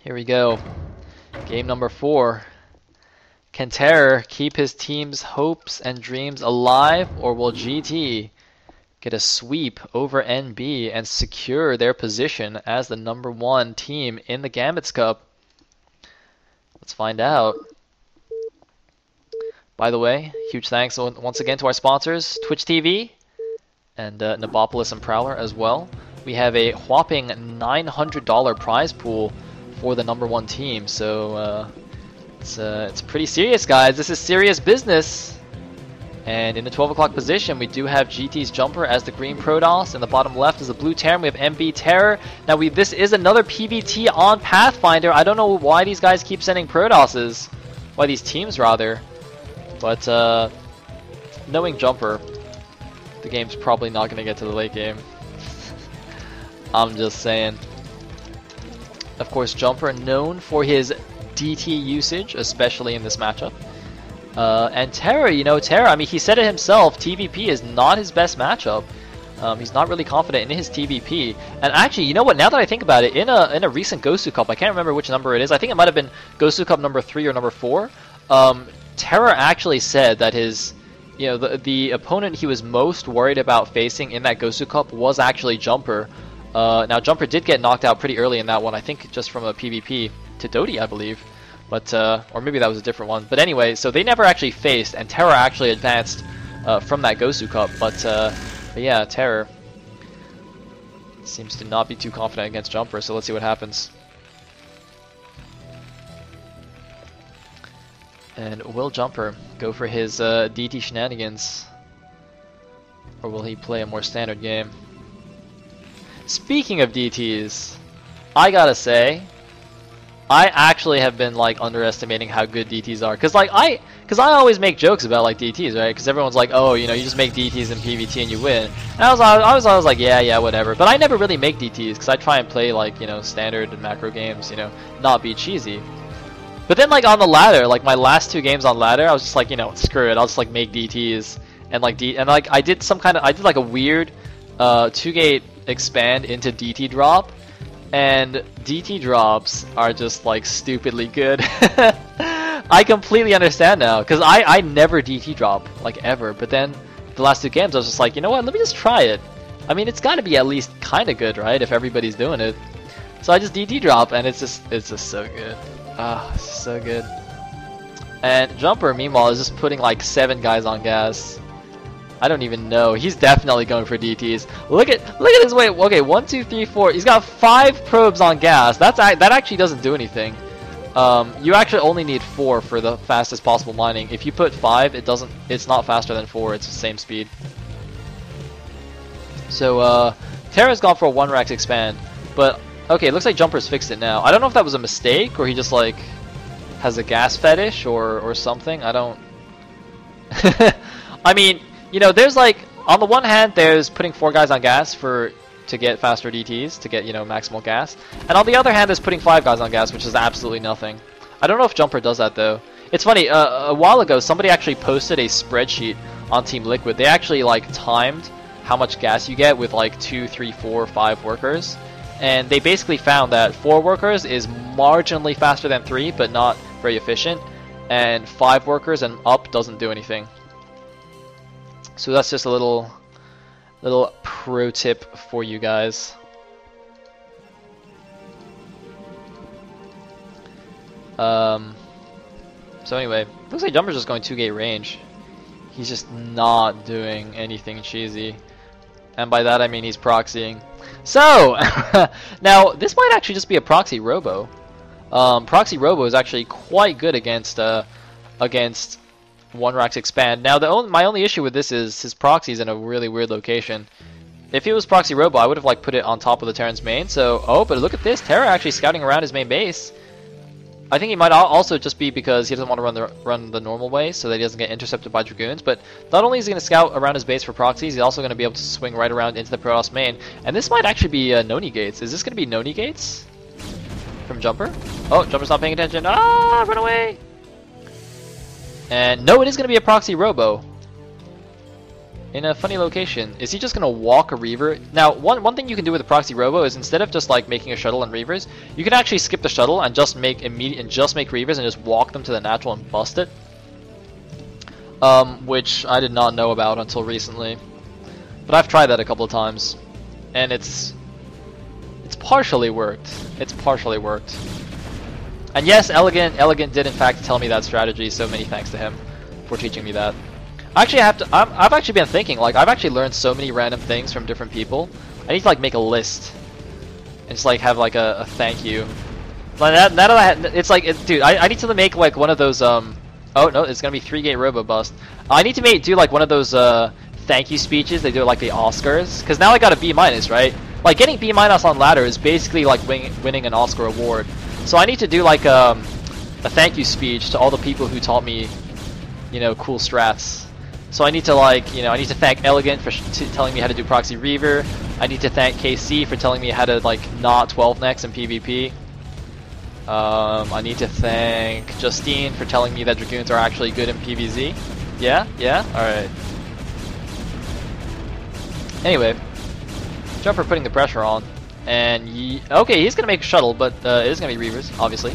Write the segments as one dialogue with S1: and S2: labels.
S1: Here we go. Game number 4. Can TerrOr keep his team's hopes and dreams alive, or will GT get a sweep over NB and secure their position as the #1 team in the Gambits Cup? Let's find out. By the way, huge thanks once again to our sponsors, Twitch TV and Nabopolis and Prowler as well. We have a whopping $900 prize pool for the #1 team, so it's pretty serious, guys. This is serious business. And in the 12 o'clock position, we do have GT's Jumper as the green Protoss. In the bottom left is the blue Terran. We have MB TerrOr. Now, this is another PBT on Pathfinder. I don't know why these guys keep sending Protosses. Why these teams, rather. But, knowing Jumper, the game's probably not going to get to the late game. I'm just saying. Of course, Jumper known for his DT usage, especially in this matchup. And TerrOr, TerrOr, I mean, he said it himself, TVP is not his best matchup. He's not really confident in his TVP. And actually, you know what, now that I think about it, in a recent Gosu Cup, I can't remember which number it is, I think it might have been Gosu Cup number 3 or number 4, TerrOr actually said that his, the opponent he was most worried about facing in that Gosu Cup was actually Jumper. Now, Jumper did get knocked out pretty early in that one, I think just from a PvP to Dodie, I believe. But, or maybe that was a different one. But anyway, so they never actually faced, and TerrOr actually advanced from that Gosu Cup. But yeah, TerrOr seems to not be too confident against Jumper, so let's see what happens. And will Jumper go for his DT shenanigans? Or will he play a more standard game? Speaking of DTs, I gotta say, I actually have been underestimating how good DTs are, cause I always make jokes about DTs, right? Cause everyone's like, oh, you just make DTs in PvT and you win. And I was always like, yeah, whatever. But I never really make DTs, cause I try and play standard and macro games, not be cheesy. But then on the ladder, my last 2 games on ladder, I was just like, screw it, I'll just make DTs and I did a weird 2-gate expand into DT drop. And DT drops are just stupidly good. I completely understand now, because I never DT drop ever, but then the last 2 games I was just like, you know what, let me just try it. I mean, it's got to be at least kind of good, right, if everybody's doing it. So I just DT drop, and it's just so good. It's just so good. And Jumper, meanwhile, is just putting 7 guys on gas. I don't even know. He's definitely going for DTs. Look at his weight. Okay, 1, 2, 3, 4. He's got 5 probes on gas. That actually doesn't do anything. You actually only need 4 for the fastest possible mining. If you put 5, it's not faster than 4. It's the same speed. So TerrOr's gone for a 1-rax expand, but okay, it looks like Jumper's fixed it now. I don't know if that was a mistake or he just has a gas fetish or something. I don't. I mean. There's on the one hand, there's putting 4 guys on gas to get faster DTs, to get, maximal gas. And on the other hand, there's putting 5 guys on gas, which is absolutely nothing. I don't know if Jumper does that, though. It's funny, a while ago, somebody actually posted a spreadsheet on Team Liquid. They actually, timed how much gas you get with, 2, 3, 4, 5 workers. And they basically found that 4 workers is marginally faster than 3, but not very efficient. And 5 workers and up doesn't do anything. So that's just a little pro tip for you guys. So anyway, looks like Jumper's just going 2-gate range. He's just not doing anything cheesy. And by that I mean he's proxying. So, now this might actually just be a proxy robo. Proxy robo is actually quite good against 1-rax expand. Now my only issue with this is his proxy's in a really weird location. If it was proxy robo, I would have put it on top of the Terran's main. So but look at this, TerrOr actually scouting around his main base. I think he might also just be because he doesn't want to run the normal way, so that he doesn't get intercepted by Dragoons. But not only is he going to scout around his base for proxies, he's also going to be able to swing right around into the Protoss main. And this might actually be Noni gates. Is this going to be Noni gates from Jumper? Oh, Jumper's not paying attention. Ah, run away! And no, it is going to be a proxy robo. in a funny location. Is he just gonna walk a Reaver? Now, one thing you can do with a proxy robo is instead of just like making a shuttle and Reavers, you can actually skip the shuttle and just make Reavers and just walk them to the natural and bust it. Which I did not know about until recently, but I've tried that a couple of times, and it's partially worked. It's partially worked. And yes, Elegant did in fact tell me that strategy, so many thanks to him for teaching me that. Actually, I've actually been thinking, like, I've actually learned so many random things from different people. I need to like make a list and just like have like a thank you. Like now that it's like, dude, I need to make like one of those oh no, it's gonna be 3-gate robo bust. I need to do like one of those thank you speeches they do at like the Oscars, because now I got a B-, right? Like getting B- on ladder is basically like winning an Oscar award. So I need to do like a thank you speech to all the people who taught me, you know, cool strats. So I need to like, you know, I need to thank Elegant for telling me how to do proxy Reaver. I need to thank KC for telling me how to like not 12 necks in PvP. I need to thank Justine for telling me that Dragoons are actually good in PvZ. Yeah? Alright. Anyway, Jumper putting the pressure on. And okay, he's gonna make a shuttle, but it is gonna be Reavers, obviously.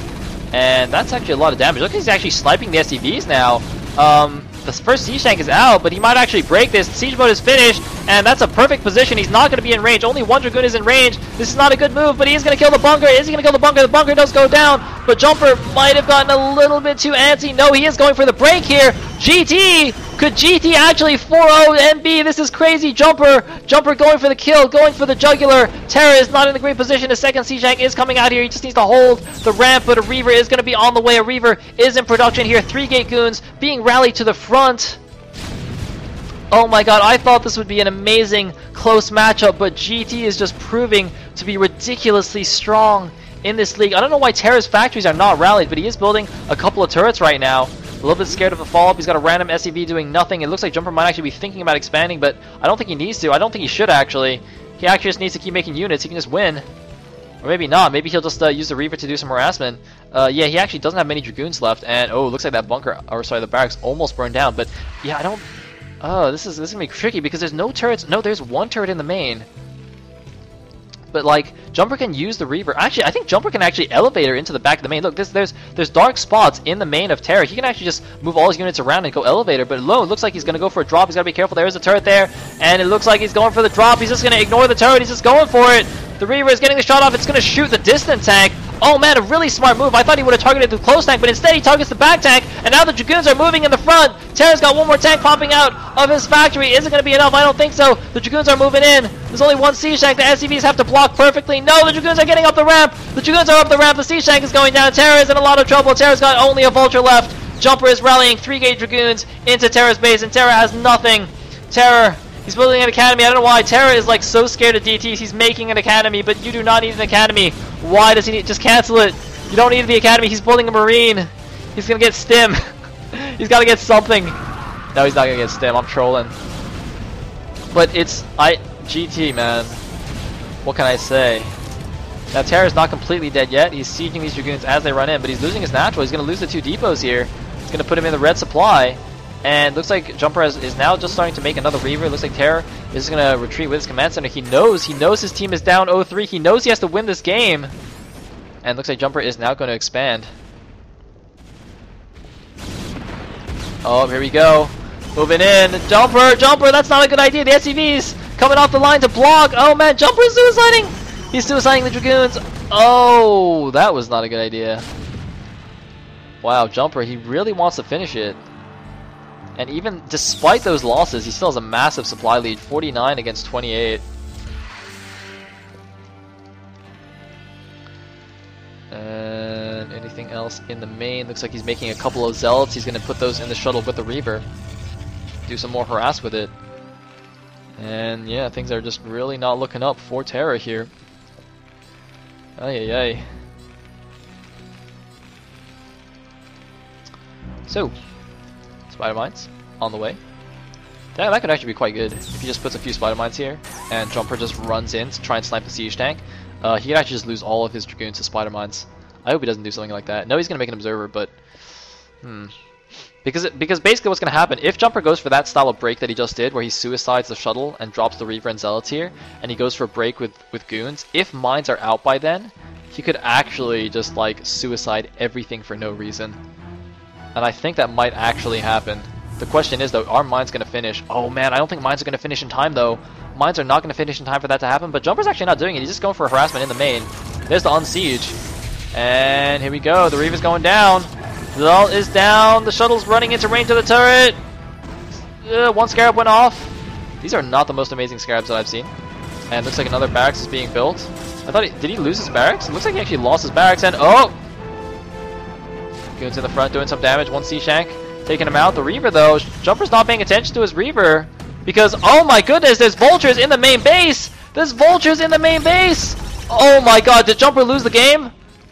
S1: And that's actually a lot of damage. Look, he's actually sniping the SCVs now. The first siege tank is out, but he might actually break this. Siege mode is finished, and that's a perfect position. He's not going to be in range. Only one Dragoon is in range. This is not a good move, but he is going to kill the bunker. Is he going to kill the bunker? The bunker does go down, but Jumper might have gotten a little bit too antsy. No, he is going for the break here. GT! Could GT actually 4-0 NB? This is crazy. Jumper going for the kill, going for the jugular. TerrOr is not in a great position. The second siege tank is coming out here. He just needs to hold the ramp, but a Reaver is going to be on the way. A Reaver is in production here. 3-gate goons being rallied to the front. Oh my god, I thought this would be an amazing close matchup, but GT is just proving to be ridiculously strong in this league. I don't know why TerrOr's factories are not rallied, but he is building a couple of turrets right now. A little bit scared of a follow-up. He's got a random SCV doing nothing. It looks like Jumper might actually be thinking about expanding, but I don't think he needs to. I don't think he should, actually. He actually just needs to keep making units. He can just win. Or maybe not. Maybe he'll just use the Reaver to do some harassment. Yeah, he actually doesn't have many Dragoons left, and oh, it looks like that bunker, or sorry, the barracks almost burned down. But yeah, I don't... Oh, this is gonna be tricky because there's no turrets. No, there's one turret in the main. But like, Jumper can use the Reaver. Actually, I think Jumper can actually elevate her into the back of the main. Look, there's dark spots in the main of TerrOr. He can actually just move all his units around and go elevator. But lo, it looks like he's gonna go for a drop. He's gotta be careful. There is a turret there, and it looks like he's going for the drop. He's just gonna ignore the turret. He's just going for it. The Reaver is getting the shot off. It's gonna shoot the distant tank. Oh man, a really smart move. I thought he would have targeted the close tank, but instead he targets the back tank, and now the Dragoons are moving in the front. TerrOr's got one more tank popping out of his factory. Is it going to be enough? I don't think so. The Dragoons are moving in. There's only one siege tank. The SCVs have to block perfectly. No, the Dragoons are getting up the ramp. The Dragoons are up the ramp. The siege tank is going down. TerrOr is in a lot of trouble. TerrOr's got only a vulture left. Jumper is rallying 3-gate Dragoons into TerrOr's base, and TerrOr has nothing. TerrOr, he's building an academy. I don't know why. TerrOr is like so scared of DTs. He's making an academy, but you do not need an academy. Why does he need? Just cancel it. You don't need the academy. He's building a marine. He's gonna get stim. He's gotta get something. No, he's not gonna get stim. I'm trolling. But it's GT, man. What can I say? Now TerrOr's not completely dead yet. He's sieging these Dragoons as they run in, but he's losing his natural. He's gonna lose the 2 depots here. It's gonna put him in the red supply. And looks like Jumper is now just starting to make another Reaver. Looks like TerrOr is gonna retreat with his command center. He knows his team is down 0-3. He knows he has to win this game. And looks like Jumper is now going to expand. Oh, here we go. Moving in. Jumper, that's not a good idea. The SCVs coming off the line to block. Oh man, Jumper is suiciding. He's suiciding the Dragoons. Oh, that was not a good idea. Wow, Jumper, he really wants to finish it. And even despite those losses, he still has a massive supply lead. 49 against 28. And anything else in the main? Looks like he's making a couple of zealots. He's going to put those in the shuttle with the Reaver. Do some more harass with it. And yeah, things are just really not looking up for TerrOr here. Ay ay ay. So, spider mines on the way. That could actually be quite good if he just puts a few spider mines here and Jumper just runs in to try and snipe the siege tank. He could actually just lose all of his Dragoons to spider mines. I hope he doesn't do something like that. No, he's gonna make an observer, but Because basically what's going to happen, if Jumper goes for that style of break that he just did, where he suicides the shuttle and drops the Reaver and Zealots here, and he goes for a break with goons, if mines are out by then, he could actually just like suicide everything for no reason. And I think that might actually happen. The question is though, are mines going to finish? Oh man, I don't think mines are going to finish in time though. Mines are not going to finish in time for that to happen, but Jumper's actually not doing it. He's just going for harassment in the main. There's the unsiege. And here we go, the Reaver's going down. The ult is down, the shuttle's running into range of the turret. One scarab went off. These are not the most amazing scarabs that I've seen. And looks like another barracks is being built. I thought did he lose his barracks? It looks like he actually lost his barracks and oh! Goons in the front doing some damage, one C-Shank taking him out. The Reaver though, Jumper's not paying attention to his Reaver because oh my goodness, there's vultures in the main base! There's vultures in the main base! Oh my god, did Jumper lose the game?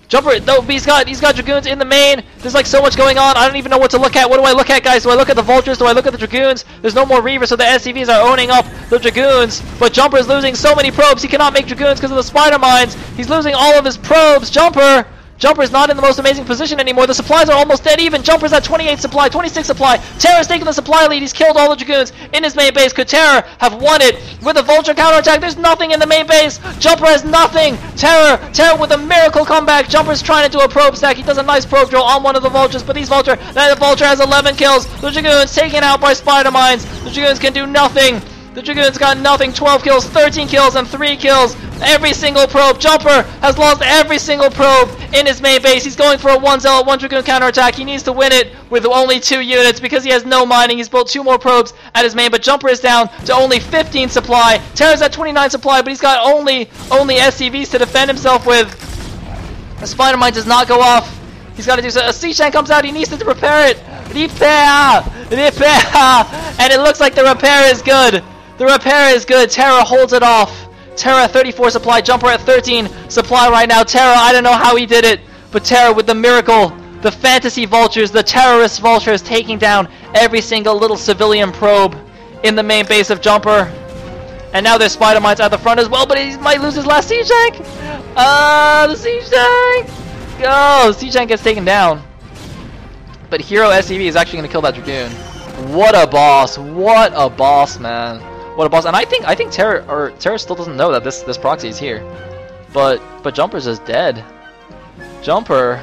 S1: Jumper, no, he's got Dragoons in the main. There's like so much going on. I don't even know what to look at. What do I look at, guys? Do I look at the Vultures? Do I look at the Dragoons? There's no more Reavers, so the SCVs are owning up the Dragoons. But Jumper is losing so many probes. He cannot make Dragoons because of the Spider Mines. He's losing all of his probes. Jumper's not in the most amazing position anymore. The supplies are almost dead even. Jumper's at 28 supply, 26 supply. TerrOr's taking the supply lead. He's killed all the Dragoons in his main base. Could TerrOr have won it with a Vulture counterattack? There's nothing in the main base. Jumper has nothing. TerrOr with a miracle comeback. Jumper's trying to do a probe stack. He does a nice probe drill on one of the Vultures, but these Vulture, now the Vulture has 11 kills. The Dragoons taken out by Spider Mines. The Dragoons can do nothing. The Dragoons got nothing. 12 kills, 13 kills, and 3 kills. Every single probe. Jumper has lost every single probe in his main base. He's going for a 1 Zealot, 1 Dragoon counterattack. He needs to win it with only 2 units because he has no mining. He's built 2 more probes at his main, but Jumper is down to only 15 supply. TerrOr's at 29 supply, but he's got only SCVs to defend himself with. The Spider Mine does not go off. He's got to do so. A C-Shank comes out. He needs to repair it. Repair! And it looks like the repair is good. The repair is good. TerrOr holds it off. TerrOr at 34 supply. Jumper at 13 supply right now. TerrOr, I don't know how he did it, but TerrOr with the miracle. The fantasy vultures, the terrorist vultures taking down every single little civilian probe in the main base of Jumper. And now there's Spider Mines at the front as well, but he might lose his last C-Shank. The C-Shank. Oh, C-Shank gets taken down. But Hero SCV is actually going to kill that Dragoon. What a boss. What a boss, man. What a boss. And I think TerrOr still doesn't know that this proxy is here. But Jumper's just dead. Jumper.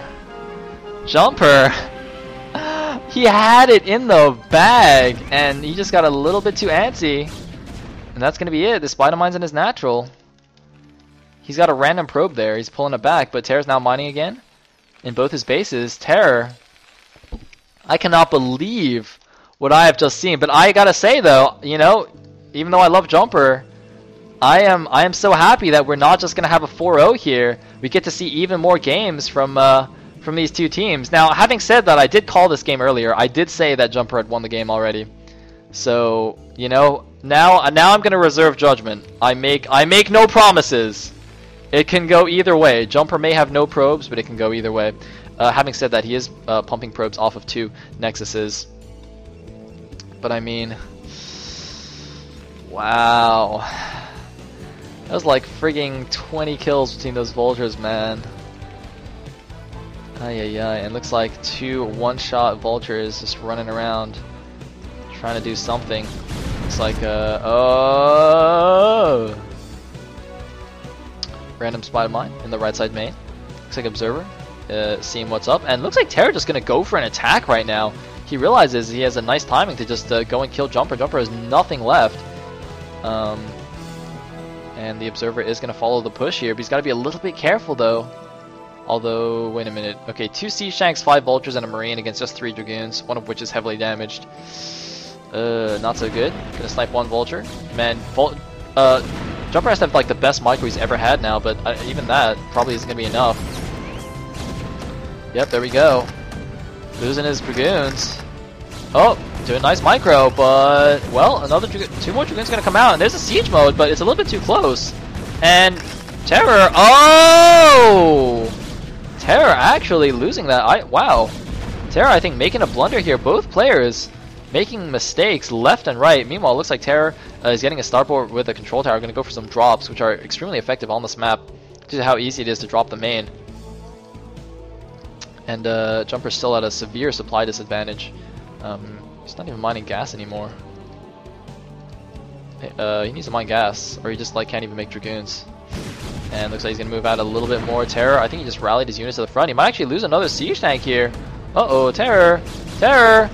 S1: He had it in the bag and he just got a little bit too antsy. And that's gonna be it. The Spider Mine's in his natural. He's got a random probe there. He's pulling it back, but TerrOr's now mining again in both his bases. TerrOr. I cannot believe what I have just seen. But I gotta say though, you know, even though I love Jumper, I am so happy that we're not just gonna have a 4-0 here. We get to see even more games from these two teams. Now, having said that, I did call this game earlier. I did say that Jumper had won the game already. So, you know, now I'm gonna reserve judgment. I make no promises. It can go either way. Jumper may have no probes, but it can go either way. Having said that, he is pumping probes off of 2 Nexuses. But I mean, wow. That was like frigging 20 kills between those Vultures, man. And looks like 2 one-shot Vultures just running around trying to do something. Looks like oh, random Spider Mine in the right side main. Looks like Observer seeing what's up, and looks like TerrOr just gonna go for an attack right now. He realizes he has a nice timing to just go and kill Jumper. Jumper has nothing left. And the Observer is going to follow the push here, but he's got to be a little bit careful though. Although, wait a minute. Okay, 2 C-Shanks, 5 Vultures, and a Marine against just 3 Dragoons, one of which is heavily damaged. Not so good. Gonna snipe 1 Vulture. Man, Jumper has to have like the best micro he's ever had now, but even that probably isn't going to be enough. Yep, there we go. Losing his Dragoons. Oh, doing a nice micro, but, well, 2 more Dragoons gonna come out, and there's a siege mode, but it's a little bit too close. And TerrOr, oh! TerrOr actually losing that. Wow. TerrOr, I think, making a blunder here. Both players making mistakes left and right. Meanwhile, it looks like TerrOr is getting a starboard with a control tower, gonna go for some drops, which are extremely effective on this map, due to how easy it is to drop the main. And Jumper's still at a severe supply disadvantage. He's not even mining gas anymore. He needs to mine gas, or he just like can't even make Dragoons. And looks like he's gonna move out a little bit more. TerrOr, I think he just rallied his units to the front. He might actually lose another siege tank here. Uh-oh, TerrOr!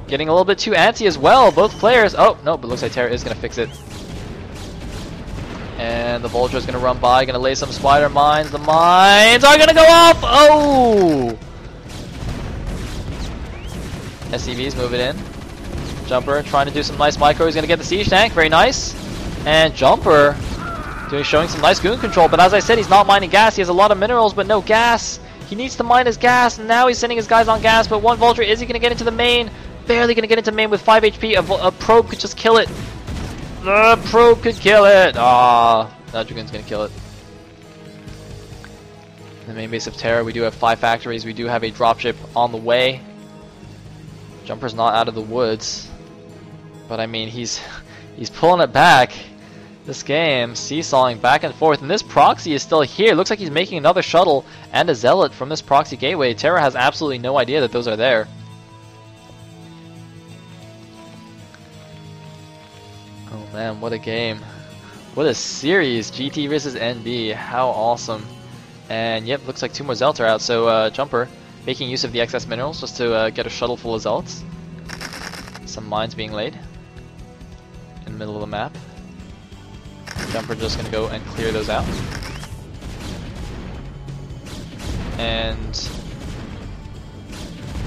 S1: Getting a little bit too antsy as well, both players. Oh, no, but looks like TerrOr is gonna fix it. And the Vulture's gonna run by, gonna lay some spider mines. The mines are gonna go off! Oh! SCV's moving in. Jumper trying to do some nice micro. He's gonna get the siege tank, very nice. And Jumper showing some nice goon control, but as I said, he's not mining gas. He has a lot of minerals, but no gas. He needs to mine his gas, and now he's sending his guys on gas, but one Vulture, is he gonna get into the main? Barely gonna get into main with 5 HP. A probe could just kill it. The probe could kill it. Ah, now Dragoon's gonna kill it. In the main base of TerrOr, we do have 5 factories. We do have a dropship on the way. Jumper's not out of the woods, but I mean he's pulling it back. This game seesawing back and forth, and this proxy is still here. Looks like he's making another shuttle and a zealot from this proxy gateway. TerrOr has absolutely no idea that those are there. Oh man, what a game. What a series. GT versus NB. How awesome. And yep, looks like 2 more zealots are out. So Jumper making use of the excess minerals just to get a shuttle full of zealots. Some mines being laid in the middle of the map. Jumper just gonna go and clear those out. And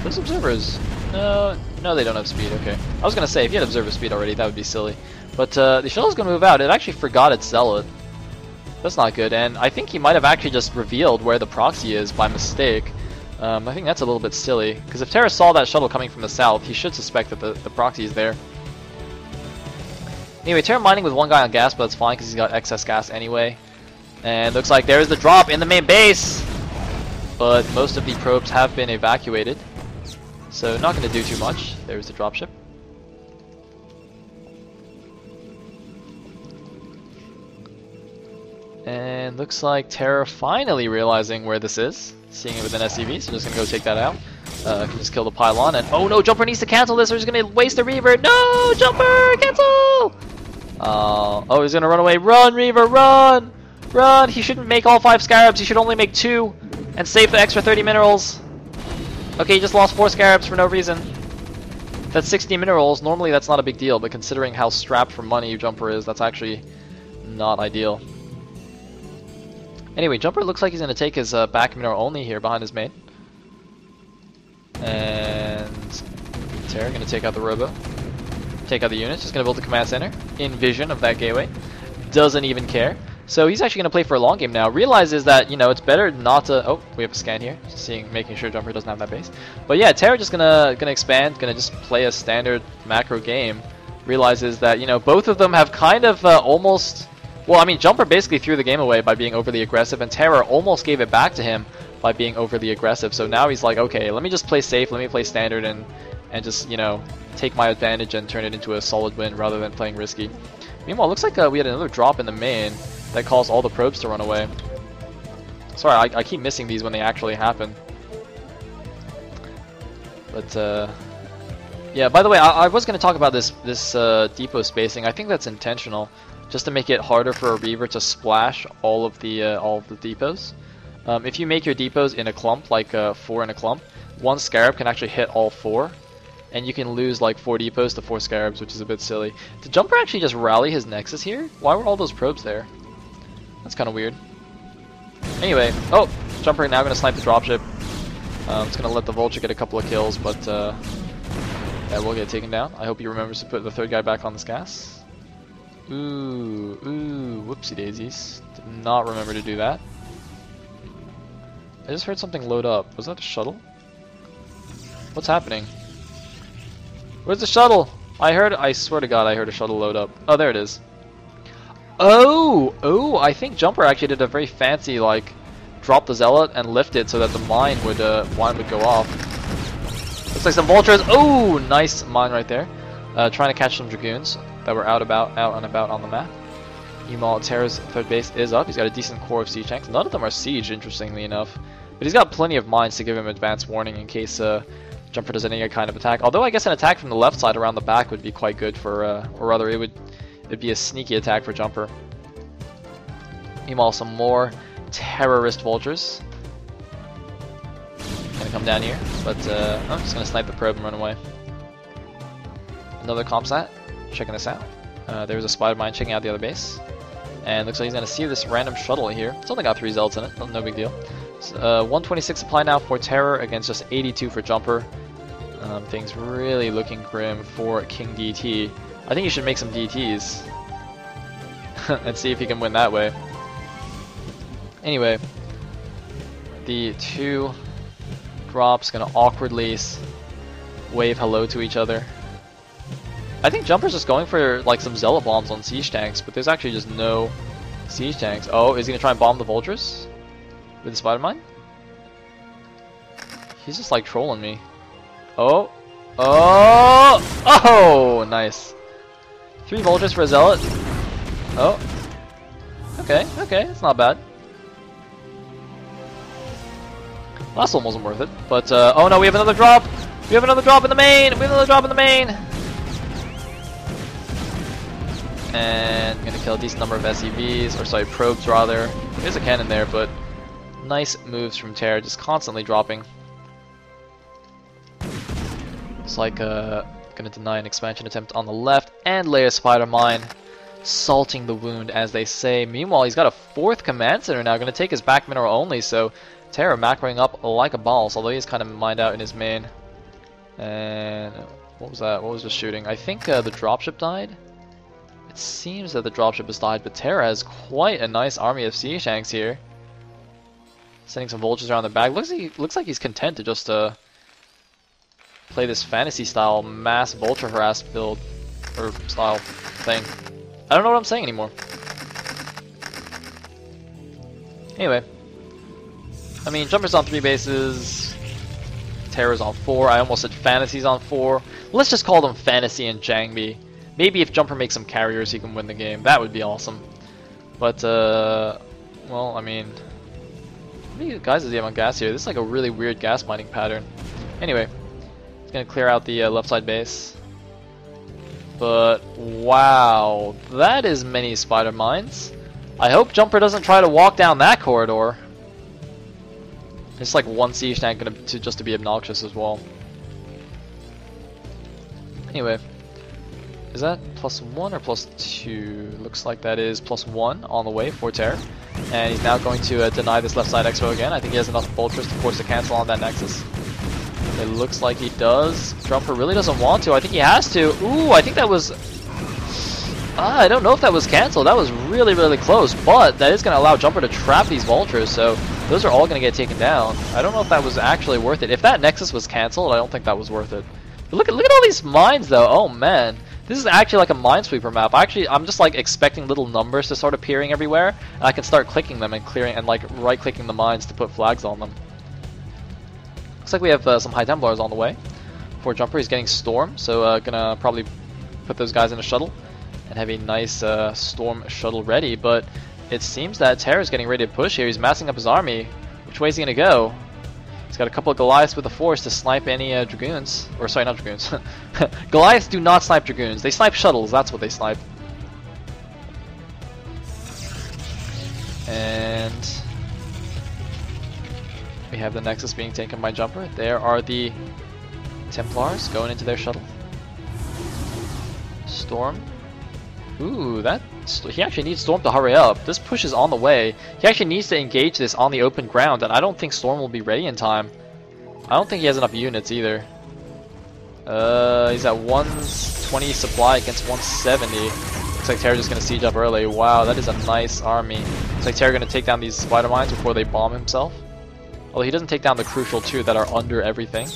S1: those observers, no, they don't have speed. Okay, I was gonna say if you had observer speed already, that would be silly. But the shuttle's gonna move out. It actually forgot its zealot. That's not good. And I think he might have actually just revealed where the proxy is by mistake. I think that's a little bit silly, because if TerrOr saw that shuttle coming from the south, he should suspect that the proxy is there. Anyway, TerrOr mining with 1 guy on gas, but that's fine because he's got excess gas anyway. And looks like there's the drop in the main base, but most of the probes have been evacuated, so not going to do too much. There's the dropship. And looks like TerrOr finally realizing where this is, seeing it with an SCV, so just going to go take that out. Can just kill the pylon, and oh no, Jumper needs to cancel this or he's going to waste the Reaver. No, Jumper, cancel! Oh, he's going to run away. Run, Reaver, run! Run! He shouldn't make all 5 scarabs, he should only make 2 and save the extra 30 minerals. Okay, he just lost 4 scarabs for no reason. That's 60 minerals. Normally that's not a big deal, but considering how strapped for money Jumper is, that's actually not ideal. Anyway, Jumper looks like he's going to take his back mineral only here behind his main. And TerrOr going to take out the robo. Take out the units. Just going to build the command center in vision of that gateway. Doesn't even care. So he's actually going to play for a long game now. Realizes that, you know, it's better not to... Oh, we have a scan here. Just making sure Jumper doesn't have that base. But yeah, TerrOr just gonna expand. Gonna just play a standard macro game. Realizes that, you know, both of them have kind of almost... Well, I mean, Jumper basically threw the game away by being overly aggressive, and TerrOr almost gave it back to him by being overly aggressive. So now he's like, okay, let me just play safe, let me play standard, and just, you know, take my advantage and turn it into a solid win rather than playing risky. Meanwhile, it looks like we had another drop in the main that caused all the probes to run away. Sorry, I keep missing these when they actually happen. But, yeah, by the way, I was going to talk about this depot spacing. I think that's intentional, just to make it harder for a Reaver to splash all of the depots. If you make your depots in a clump, like 4 in a clump, 1 scarab can actually hit all 4, and you can lose like 4 depots to 4 scarabs, which is a bit silly. Did Jumper actually just rally his Nexus here? Why were all those probes there? That's kind of weird. Anyway, oh, Jumper now going to snipe the dropship. It's going to let the Vulture get a couple of kills, but yeah, we'll get taken down. I hope he remembers to put the 3rd guy back on this gas. Ooh, whoopsie daisies. Did not remember to do that. I just heard something load up. Was that a shuttle? What's happening? Where's the shuttle? I swear to God, I heard a shuttle load up. Oh, there it is. Oh, I think Jumper actually did a very fancy, like, drop the zealot and lift it so that the mine would go off. Looks like some vultures. Oh, nice mine right there. Trying to catch some dragoons that were out and about on the map. Meanwhile, TerrOr's 3rd base is up. He's got a decent core of siege tanks. None of them are siege, interestingly enough. But he's got plenty of mines to give him advance warning in case Jumper does any kind of attack. Although I guess an attack from the left side around the back would be quite good for, or rather it'd be a sneaky attack for Jumper. Meanwhile, some more terrorist vultures. Gonna come down here, but I'm just gonna snipe the probe and run away. Another comsat, checking this out. There's a spider mine checking out the other base. And looks like he's gonna see this random shuttle here. It's only got 3 zealots in it, no big deal. 126 supply now for Terror against just 82 for Jumper. Things really looking grim for King DT. I think you should make some DTs and see if he can win that way. Anyway, the 2 drops gonna awkwardly wave hello to each other. I think Jumper's just going for like some zealot bombs on siege tanks, but there's actually just no siege tanks. Oh, is he gonna try and bomb the vultures with the spider mine? He's just like trolling me. Oh, nice. 3 vultures for a zealot. Oh, okay, it's not bad. Last one wasn't worth it, but oh no, we have another drop. We have another drop in the main. And I'm gonna kill a decent number of SCVs, or sorry, probes rather. There's a cannon there, but nice moves from Terror, just constantly dropping. It's like gonna deny an expansion attempt on the left and lay a spider mine, salting the wound, as they say. Meanwhile, he's got a 4th command center now, gonna take his back mineral only, so Terror macroing up like a boss, although he's kind of mined out in his main. And what was that? What was just shooting? I think the dropship died. It seems that the dropship has died, but Terra has quite a nice army of siege tanks here. Sending some vultures around the back. Looks like he's content to just play this fantasy style mass vulture harass build or style thing. I don't know what I'm saying anymore. Anyway, I mean, Jumper's on 3 bases. Terror's on 4. I almost said Fantasy's on 4. Let's just call them Fantasy and Jangbi. Maybe if Jumper makes some carriers, he can win the game. That would be awesome. But, well, I mean, how many guys does he have on gas here? This is like a really weird gas mining pattern. Anyway, he's gonna clear out the left side base. But, wow, that is many spider mines. I hope Jumper doesn't try to walk down that corridor. It's like 1 siege tank just to be obnoxious as well. Anyway. Is that +1 or +2? Looks like that is +1 on the way for Terror. And he's now going to deny this left side expo again. I think he has enough vultures to force a cancel on that Nexus. It looks like he does. Jumper really doesn't want to. I think he has to. Ooh, I think that was... I don't know if that was canceled. That was really, really close. But that is going to allow Jumper to trap these vultures. So those are all going to get taken down. I don't know if that was actually worth it. If that Nexus was canceled, I don't think that was worth it. But look at all these mines, though. Oh, man. This is actually like a minesweeper map. I'm just like expecting little numbers to start appearing everywhere, and I can start clicking them and clearing and like right-clicking the mines to put flags on them. Looks like we have some High Templars on the way. For Jumper, he's getting Storm, so gonna probably put those guys in a shuttle and have a nice Storm shuttle ready. But it seems that Terror's getting ready to push here. He's massing up his army. Which way is he gonna go? He's got a couple of Goliaths with the Force to snipe any Dragoons. Or sorry, not Dragoons. Goliaths do not snipe Dragoons. They snipe shuttles. That's what they snipe. And we have the Nexus being taken by Jumper. There are the Templars going into their shuttle. Storm. Ooh, he actually needs Storm to hurry up. This push is on the way. He actually needs to engage this on the open ground, and I don't think Storm will be ready in time. I don't think he has enough units either. He's at 120 supply against 170. Looks like Terror just going to siege up early. Wow, that is a nice army. Looks like Terror going to take down these spider mines before they bomb himself. Although he doesn't take down the crucial 2 that are under everything.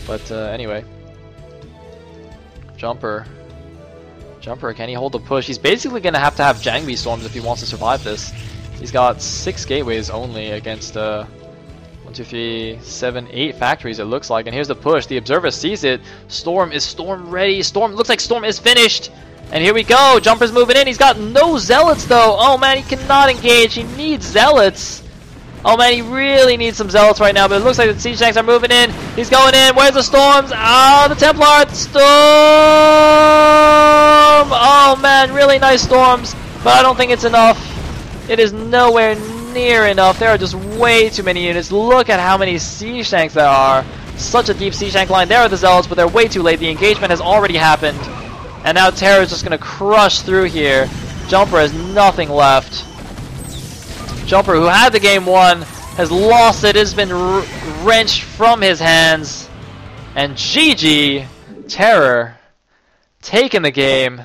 S1: But anyway. Jumper, can he hold the push? He's basically going to have Jangbi storms if he wants to survive this. He's got 6 gateways only against 1, 2, 3, 7, 8 factories it looks like. And here's the push. The Observer sees it. Storm ready. Looks like Storm is finished. And here we go. Jumper's moving in. He's got no zealots though. Oh man, he cannot engage. He needs zealots. Oh man, he really needs some Zealots right now, but it looks like the Siege Tanks are moving in. He's going in. Where's the Storms? Ah, the Templar Storm! Oh man, really nice Storms, but I don't think it's enough. It is nowhere near enough. There are just way too many units. Look at how many Siege Tanks there are. Such a deep Siege Tank line. There are the Zealots, but they're way too late. The engagement has already happened. And now TerrOr is just going to crush through here. Jumper has nothing left. Jumper, who had the game won, has lost it. It has been wrenched from his hands. And GG, TerrOr, taking the game,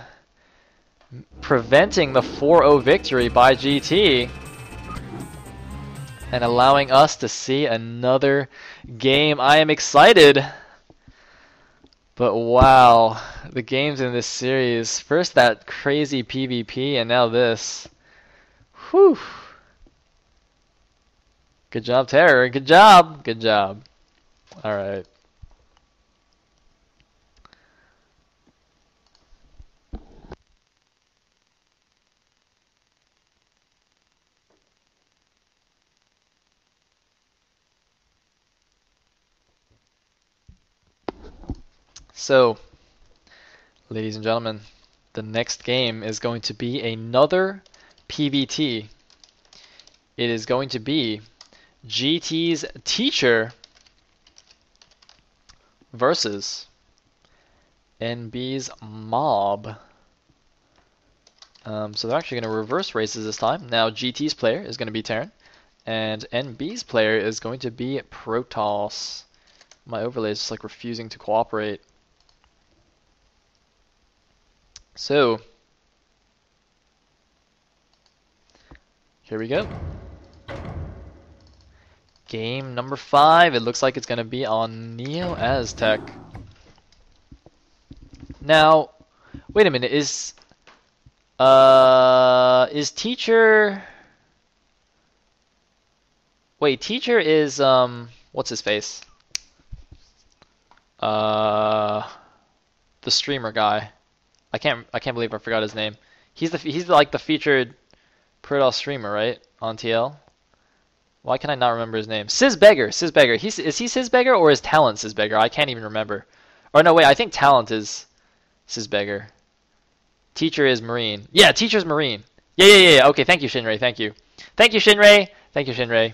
S1: preventing the 4-0 victory by GT, and allowing us to see another game. I am excited. But wow, the games in this series. First that crazy PvP, and now this. Whew. Good job, TerrOr. Good job. Good job. Alright. So, ladies and gentlemen, the next game is going to be another PvT. It is going to be GT's Teacher versus NB's Mob. So they're actually going to reverse races this time. Now GT's player is going to be Terran, and NB's player is going to be Protoss. My overlay is just like refusing to cooperate. So, here we go. Game number 5. It looks like it's going to be on Neo Aztec. Now, wait a minute. Is Teacher? Wait, Teacher is what's his face? The streamer guy. I can't believe I forgot his name. He's like the featured Protoss streamer, right? On TL. Why can I not remember his name? Sizbeggar. Sizbeggar. Is he Sizbeggar or is Talent Sizbeggar? I can't even remember. Or no, wait. I think Talent is Sizbeggar. Teacher is Marine. Yeah, Teacher's Marine. Yeah. Okay, thank you, Shinrei. Thank you. Thank you, Shinrei. Thank you, Shinrei.